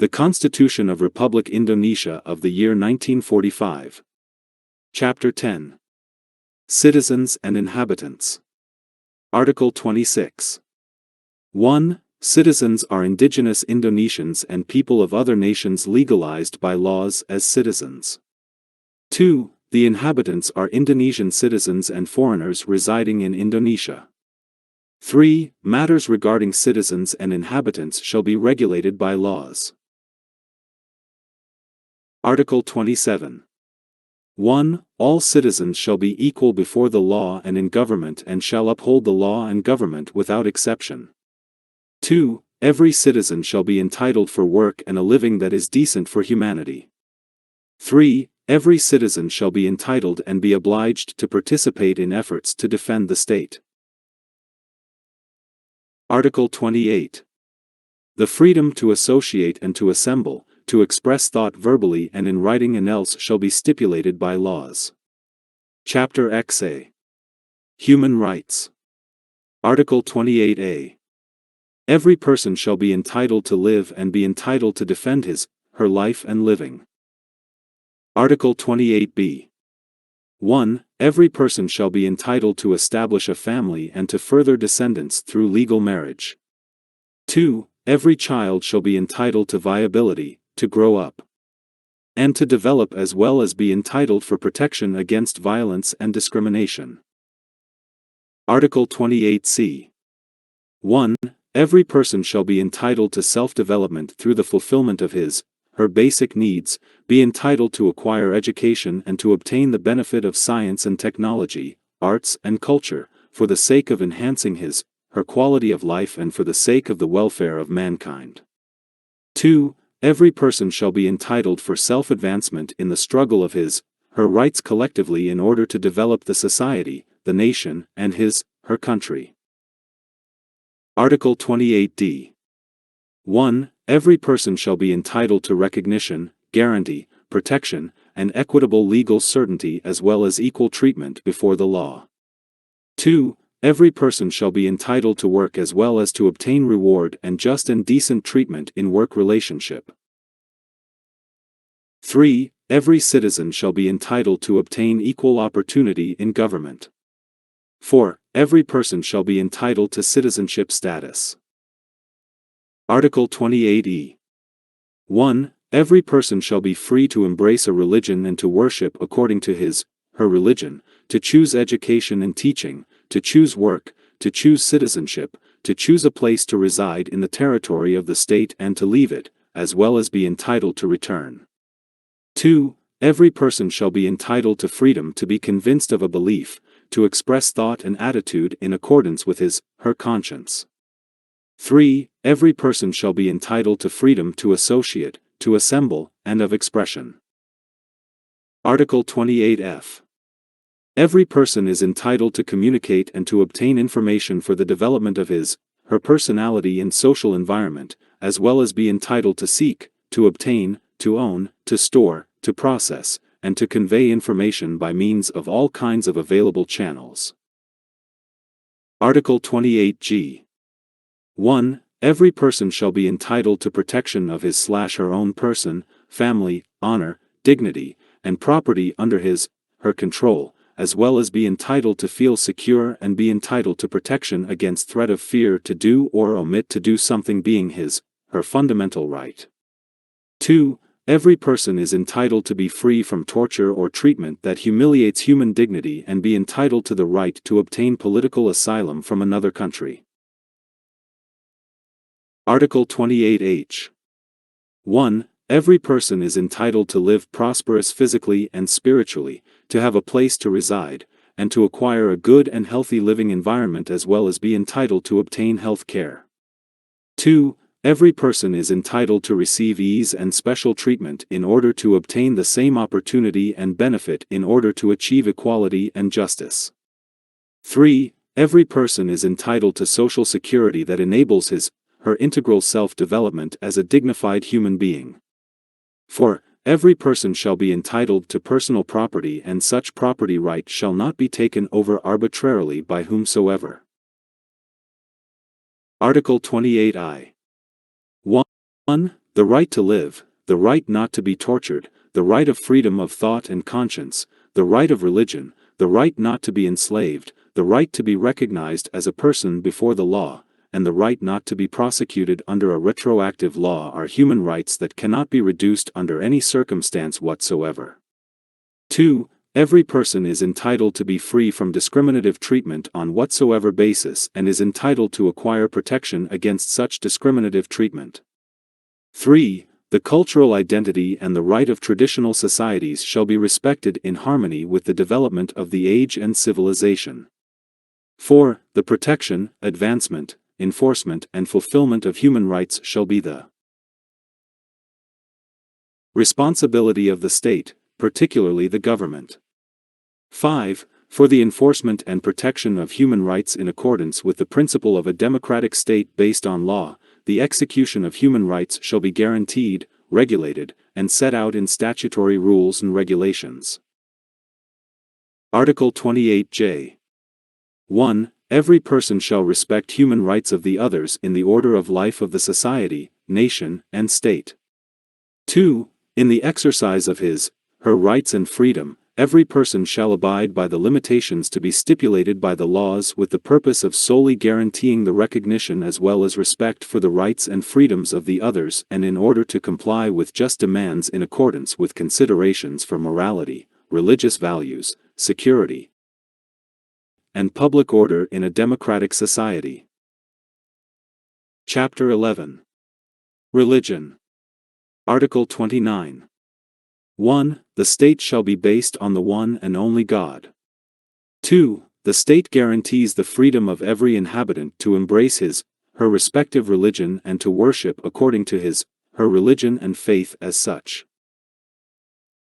The Constitution of Republic Indonesia of the year 1945. Chapter 10. Citizens and Inhabitants. Article 26. 1. Citizens are indigenous Indonesians and people of other nations legalized by laws as citizens. 2. The inhabitants are Indonesian citizens and foreigners residing in Indonesia. 3. Matters regarding citizens and inhabitants shall be regulated by laws. Article 27. 1. All citizens shall be equal before the law and in government and shall uphold the law and government without exception. 2. Every citizen shall be entitled for work and a living that is decent for humanity. 3. Every citizen shall be entitled and be obliged to participate in efforts to defend the state. Article 28. The freedom to associate and to assemble, to express thought verbally and in writing and else shall be stipulated by laws. Chapter XA. Human Rights. Article 28A. Every person shall be entitled to live and be entitled to defend his, her life and living. Article 28B. 1. Every person shall be entitled to establish a family and to further descendants through legal marriage. 2. Every child shall be entitled to viability, to grow up, and to develop as well as be entitled for protection against violence and discrimination. Article 28C. 1. Every person shall be entitled to self-development through the fulfillment of his, her basic needs, be entitled to acquire education and to obtain the benefit of science and technology, arts and culture, for the sake of enhancing his, her quality of life and for the sake of the welfare of mankind. 2. Every person shall be entitled for self-advancement in the struggle of his, her rights collectively in order to develop the society, the nation, and his, her country. Article 28D. 1. Every person shall be entitled to recognition, guarantee, protection, and equitable legal certainty as well as equal treatment before the law. 2. Every person shall be entitled to work as well as to obtain reward and just and decent treatment in work relationship. 3. Every citizen shall be entitled to obtain equal opportunity in government. 4. Every person shall be entitled to citizenship status. Article 28E. 1. Every person shall be free to embrace a religion and to worship according to his, her religion, to choose education and teaching, to choose work, to choose citizenship, to choose a place to reside in the territory of the state and to leave it, as well as be entitled to return. 2. Every person shall be entitled to freedom to be convinced of a belief, to express thought and attitude in accordance with his, her conscience. 3. Every person shall be entitled to freedom to associate, to assemble, and of expression. Article 28F. Every person is entitled to communicate and to obtain information for the development of his, her personality and social environment, as well as be entitled to seek, to obtain, to own, to store, to process, and to convey information by means of all kinds of available channels. Article 28G. 1. Every person shall be entitled to protection of his/her own person, family, honor, dignity, and property under his, her control, as well as be entitled to feel secure and be entitled to protection against threat of fear to do or omit to do something being his, her fundamental right. 2. Every person is entitled to be free from torture or treatment that humiliates human dignity and be entitled to the right to obtain political asylum from another country. Article 28H. 1. Every person is entitled to live prosperous physically and spiritually, to have a place to reside, and to acquire a good and healthy living environment as well as be entitled to obtain health care. 2. Every person is entitled to receive ease and special treatment in order to obtain the same opportunity and benefit in order to achieve equality and justice. 3. Every person is entitled to social security that enables his, her integral self-development as a dignified human being. 4. Every person shall be entitled to personal property and such property right shall not be taken over arbitrarily by whomsoever. Article 28I. 1. the right to live, the right not to be tortured, the right of freedom of thought and conscience, the right of religion, the right not to be enslaved, the right to be recognized as a person before the law, and the right not to be prosecuted under a retroactive law are human rights that cannot be reduced under any circumstance whatsoever. 2. Every person is entitled to be free from discriminative treatment on whatsoever basis and is entitled to acquire protection against such discriminative treatment. 3. The cultural identity and the right of traditional societies shall be respected in harmony with the development of the age and civilization. 4. The protection, advancement, enforcement and fulfillment of human rights shall be the responsibility of the state, particularly the government. 5. For the enforcement and protection of human rights in accordance with the principle of a democratic state based on law, the execution of human rights shall be guaranteed, regulated, and set out in statutory rules and regulations. Article 28J. 1. Every person shall respect human rights of the others in the order of life of the society, nation, and state. 2. In the exercise of his, her rights and freedom, every person shall abide by the limitations to be stipulated by the laws with the purpose of solely guaranteeing the recognition as well as respect for the rights and freedoms of the others and in order to comply with just demands in accordance with considerations for morality, religious values, security, and public order in a democratic society. Chapter 11. Religion. Article 29. 1. The state shall be based on the one and only God. 2. The state guarantees the freedom of every inhabitant to embrace his, her respective religion and to worship according to his, her religion and faith as such.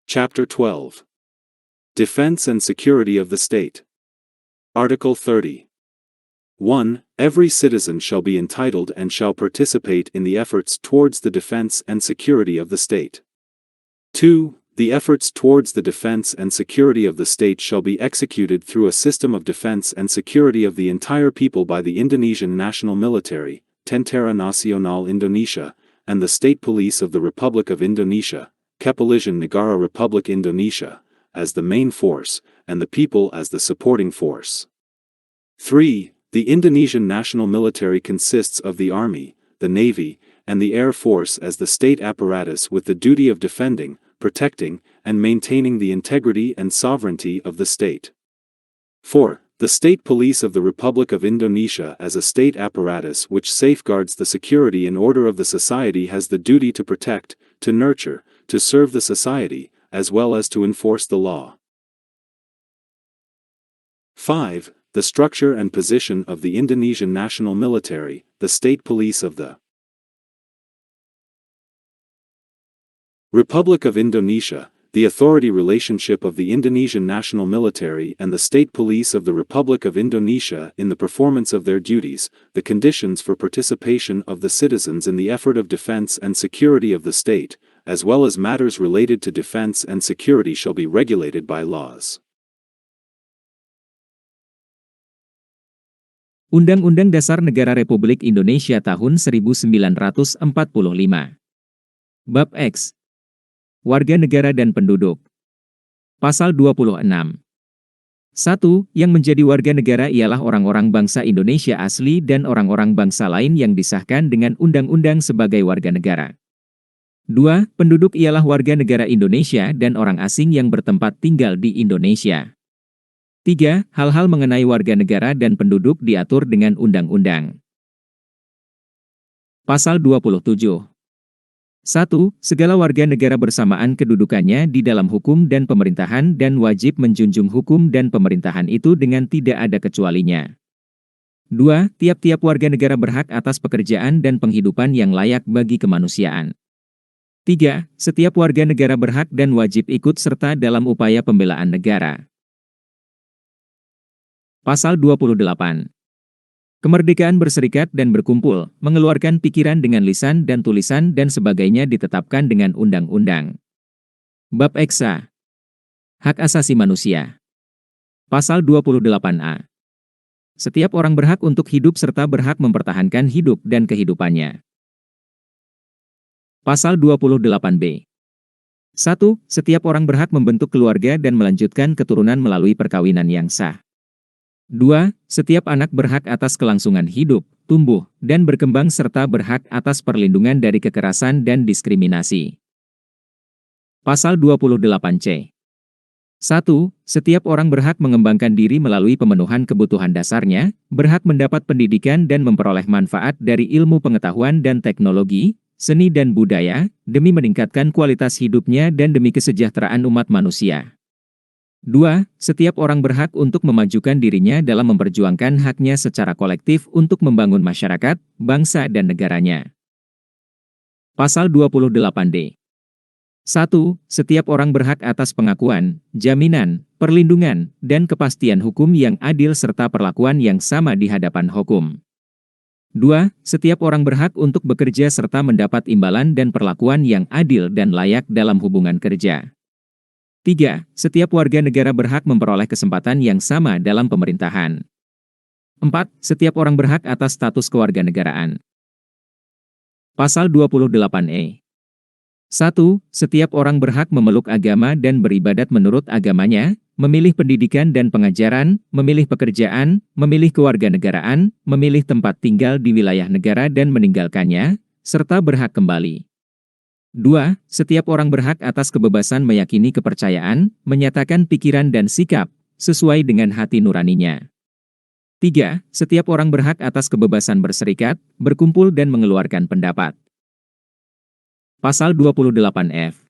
Chapter 12. Defense and security of the state. Article 30. 1. Every citizen shall be entitled and shall participate in the efforts towards the defense and security of the state. 2. The efforts towards the defense and security of the state shall be executed through a system of defense and security of the entire people by the Indonesian National Military, Tentara Nasional Indonesia, and the State Police of the Republic of Indonesia, Kepolisian Negara Republik Indonesia, as the main force, and the people as the supporting force. 3. The Indonesian National Military consists of the Army, the Navy, and the Air Force as the state apparatus with the duty of defending, protecting, and maintaining the integrity and sovereignty of the state. 4. The State Police of the Republic of Indonesia as a state apparatus which safeguards the security and order of the society has the duty to protect, to nurture, to serve the society, as well as to enforce the law. 5. The structure and position of the Indonesian National Military, the State Police of the Republic of Indonesia, the authority relationship of the Indonesian National Military and the State Police of the Republic of Indonesia in the performance of their duties, the conditions for participation of the citizens in the effort of defense and security of the state, as well as matters related to defense and security shall be regulated by laws. Undang-Undang Dasar Negara Republik Indonesia Tahun 1945. Bab X. Warga negara dan penduduk. Pasal 26. 1. Yang menjadi warga negara ialah orang-orang bangsa Indonesia asli dan orang-orang bangsa lain yang disahkan dengan undang-undang sebagai warga negara. 2. Penduduk ialah warga negara Indonesia dan orang asing yang bertempat tinggal di Indonesia. 3. Hal-hal mengenai warga negara dan penduduk diatur dengan undang-undang. Pasal 27. 1. Segala warga negara bersamaan kedudukannya di dalam hukum dan pemerintahan dan wajib menjunjung hukum dan pemerintahan itu dengan tidak ada kecualinya. 2. Tiap-tiap warga negara berhak atas pekerjaan dan penghidupan yang layak bagi kemanusiaan. 3. Setiap warga negara berhak dan wajib ikut serta dalam upaya pembelaan negara. Pasal 28. Kemerdekaan berserikat dan berkumpul, mengeluarkan pikiran dengan lisan dan tulisan dan sebagainya ditetapkan dengan undang-undang. Bab Eksa. Hak asasi manusia. Pasal 28A. Setiap orang berhak untuk hidup serta berhak mempertahankan hidup dan kehidupannya. Pasal 28B. 1. Setiap orang berhak membentuk keluarga dan melanjutkan keturunan melalui perkawinan yang sah. 2. Setiap anak berhak atas kelangsungan hidup, tumbuh, dan berkembang serta berhak atas perlindungan dari kekerasan dan diskriminasi. Pasal 28C. 1. Setiap orang berhak mengembangkan diri melalui pemenuhan kebutuhan dasarnya, berhak mendapat pendidikan dan memperoleh manfaat dari ilmu pengetahuan dan teknologi, seni dan budaya, demi meningkatkan kualitas hidupnya dan demi kesejahteraan umat manusia. 2. Setiap orang berhak untuk memajukan dirinya dalam memperjuangkan haknya secara kolektif untuk membangun masyarakat, bangsa dan negaranya. Pasal 28D. 1. Setiap orang berhak atas pengakuan, jaminan, perlindungan, dan kepastian hukum yang adil serta perlakuan yang sama di hadapan hukum. 2. Setiap orang berhak untuk bekerja serta mendapat imbalan dan perlakuan yang adil dan layak dalam hubungan kerja. 3. Setiap warga negara berhak memperoleh kesempatan yang sama dalam pemerintahan. 4. Setiap orang berhak atas status kewarganegaraan. Pasal 28E. 1. Setiap orang berhak memeluk agama dan beribadat menurut agamanya, memilih pendidikan dan pengajaran, memilih pekerjaan, memilih kewarganegaraan, memilih tempat tinggal di wilayah negara dan meninggalkannya, serta berhak kembali. 2. Setiap orang berhak atas kebebasan meyakini kepercayaan, menyatakan pikiran dan sikap, sesuai dengan hati nuraninya. 3. Setiap orang berhak atas kebebasan berserikat, berkumpul dan mengeluarkan pendapat. Pasal 28F.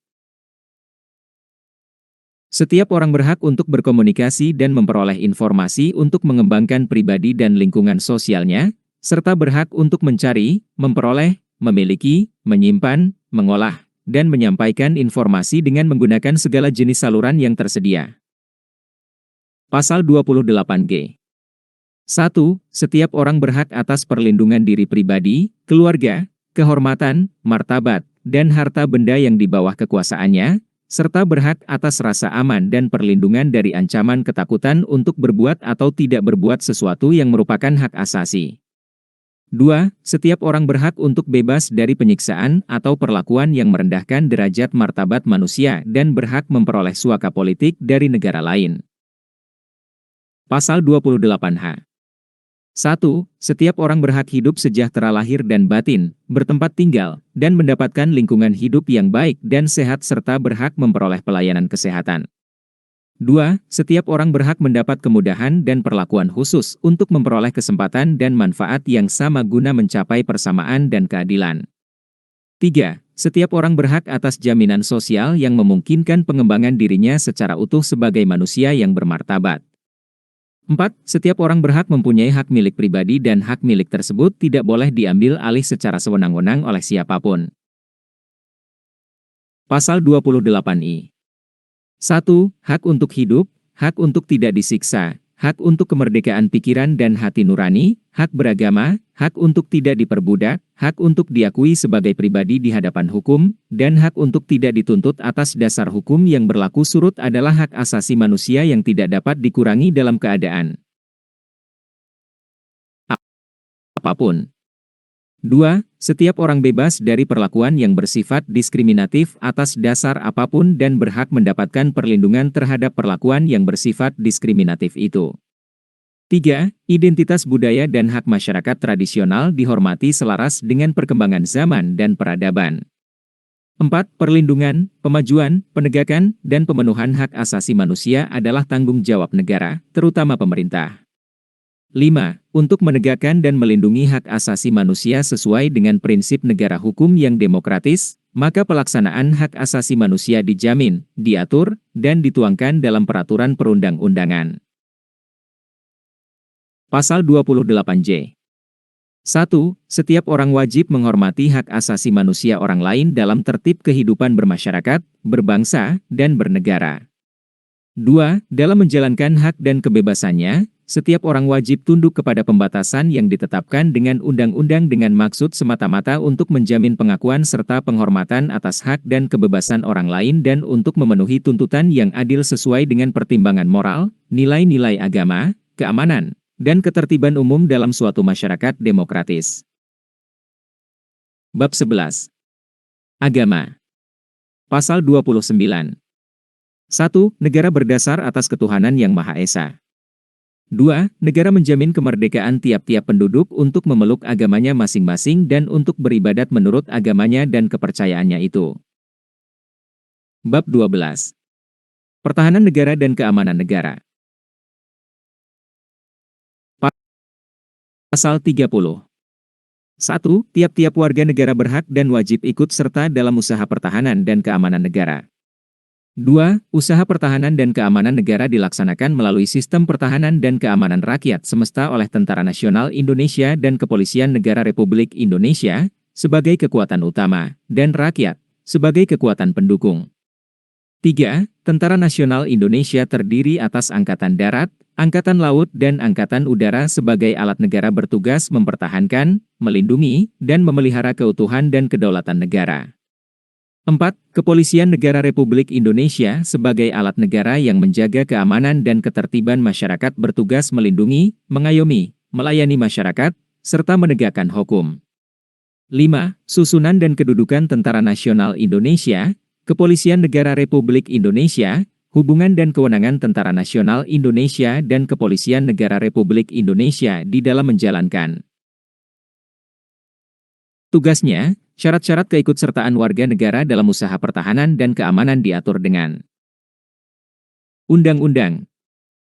Setiap orang berhak untuk berkomunikasi dan memperoleh informasi untuk mengembangkan pribadi dan lingkungan sosialnya, serta berhak untuk mencari, memperoleh, memiliki, menyimpan, mengolah, dan menyampaikan informasi dengan menggunakan segala jenis saluran yang tersedia. Pasal 28G. 1. Setiap orang berhak atas perlindungan diri pribadi, keluarga, kehormatan, martabat, dan harta benda yang di bawah kekuasaannya, serta berhak atas rasa aman dan perlindungan dari ancaman ketakutan untuk berbuat atau tidak berbuat sesuatu yang merupakan hak asasi. 2. Setiap orang berhak untuk bebas dari penyiksaan atau perlakuan yang merendahkan derajat martabat manusia dan berhak memperoleh suaka politik dari negara lain. Pasal 28H. 1. Setiap orang berhak hidup sejahtera lahir dan batin, bertempat tinggal, dan mendapatkan lingkungan hidup yang baik dan sehat serta berhak memperoleh pelayanan kesehatan. 2. Setiap orang berhak mendapat kemudahan dan perlakuan khusus untuk memperoleh kesempatan dan manfaat yang sama guna mencapai persamaan dan keadilan. 3. Setiap orang berhak atas jaminan sosial yang memungkinkan pengembangan dirinya secara utuh sebagai manusia yang bermartabat. 4. Setiap orang berhak mempunyai hak milik pribadi dan hak milik tersebut tidak boleh diambil alih secara sewenang-wenang oleh siapapun. Pasal 28I. 1. Hak untuk hidup, hak untuk tidak disiksa, hak untuk kemerdekaan pikiran dan hati nurani, hak beragama, hak untuk tidak diperbudak, hak untuk diakui sebagai pribadi di hadapan hukum, dan hak untuk tidak dituntut atas dasar hukum yang berlaku surut adalah hak asasi manusia yang tidak dapat dikurangi dalam keadaan apapun. 2. Setiap orang bebas dari perlakuan yang bersifat diskriminatif atas dasar apapun dan berhak mendapatkan perlindungan terhadap perlakuan yang bersifat diskriminatif itu. 3. Identitas budaya dan hak masyarakat tradisional dihormati selaras dengan perkembangan zaman dan peradaban. 4. Perlindungan, pemajuan, penegakan, dan pemenuhan hak asasi manusia adalah tanggung jawab negara, terutama pemerintah. 5. Untuk menegakkan dan melindungi hak asasi manusia sesuai dengan prinsip negara hukum yang demokratis, maka pelaksanaan hak asasi manusia dijamin, diatur, dan dituangkan dalam peraturan perundang-undangan. Pasal 28J. 1. Setiap orang wajib menghormati hak asasi manusia orang lain dalam tertib kehidupan bermasyarakat, berbangsa, dan bernegara. 2. Dalam menjalankan hak dan kebebasannya, setiap orang wajib tunduk kepada pembatasan yang ditetapkan dengan undang-undang dengan maksud semata-mata untuk menjamin pengakuan serta penghormatan atas hak dan kebebasan orang lain dan untuk memenuhi tuntutan yang adil sesuai dengan pertimbangan moral, nilai-nilai agama, keamanan, dan ketertiban umum dalam suatu masyarakat demokratis. Bab 11. Agama. Pasal 29. 1. Negara berdasar atas ketuhanan yang Maha Esa. 2. Negara menjamin kemerdekaan tiap-tiap penduduk untuk memeluk agamanya masing-masing dan untuk beribadat menurut agamanya dan kepercayaannya itu. Bab 12. Pertahanan negara dan keamanan negara. Pasal 30. 1. Tiap-tiap warga negara berhak dan wajib ikut serta dalam usaha pertahanan dan keamanan negara. 2. Usaha pertahanan dan keamanan negara dilaksanakan melalui sistem pertahanan dan keamanan rakyat semesta oleh Tentara Nasional Indonesia dan Kepolisian Negara Republik Indonesia sebagai kekuatan utama, dan rakyat sebagai kekuatan pendukung. 3. Tentara Nasional Indonesia terdiri atas Angkatan Darat, Angkatan Laut dan Angkatan Udara sebagai alat negara bertugas mempertahankan, melindungi, dan memelihara keutuhan dan kedaulatan negara. 4. Kepolisian Negara Republik Indonesia sebagai alat negara yang menjaga keamanan dan ketertiban masyarakat bertugas melindungi, mengayomi, melayani masyarakat, serta menegakkan hukum. 5. Susunan dan kedudukan Tentara Nasional Indonesia, Kepolisian Negara Republik Indonesia, hubungan dan kewenangan Tentara Nasional Indonesia dan Kepolisian Negara Republik Indonesia di dalam menjalankan tugasnya. Syarat-syarat keikutsertaan warga negara dalam usaha pertahanan dan keamanan diatur dengan Undang-Undang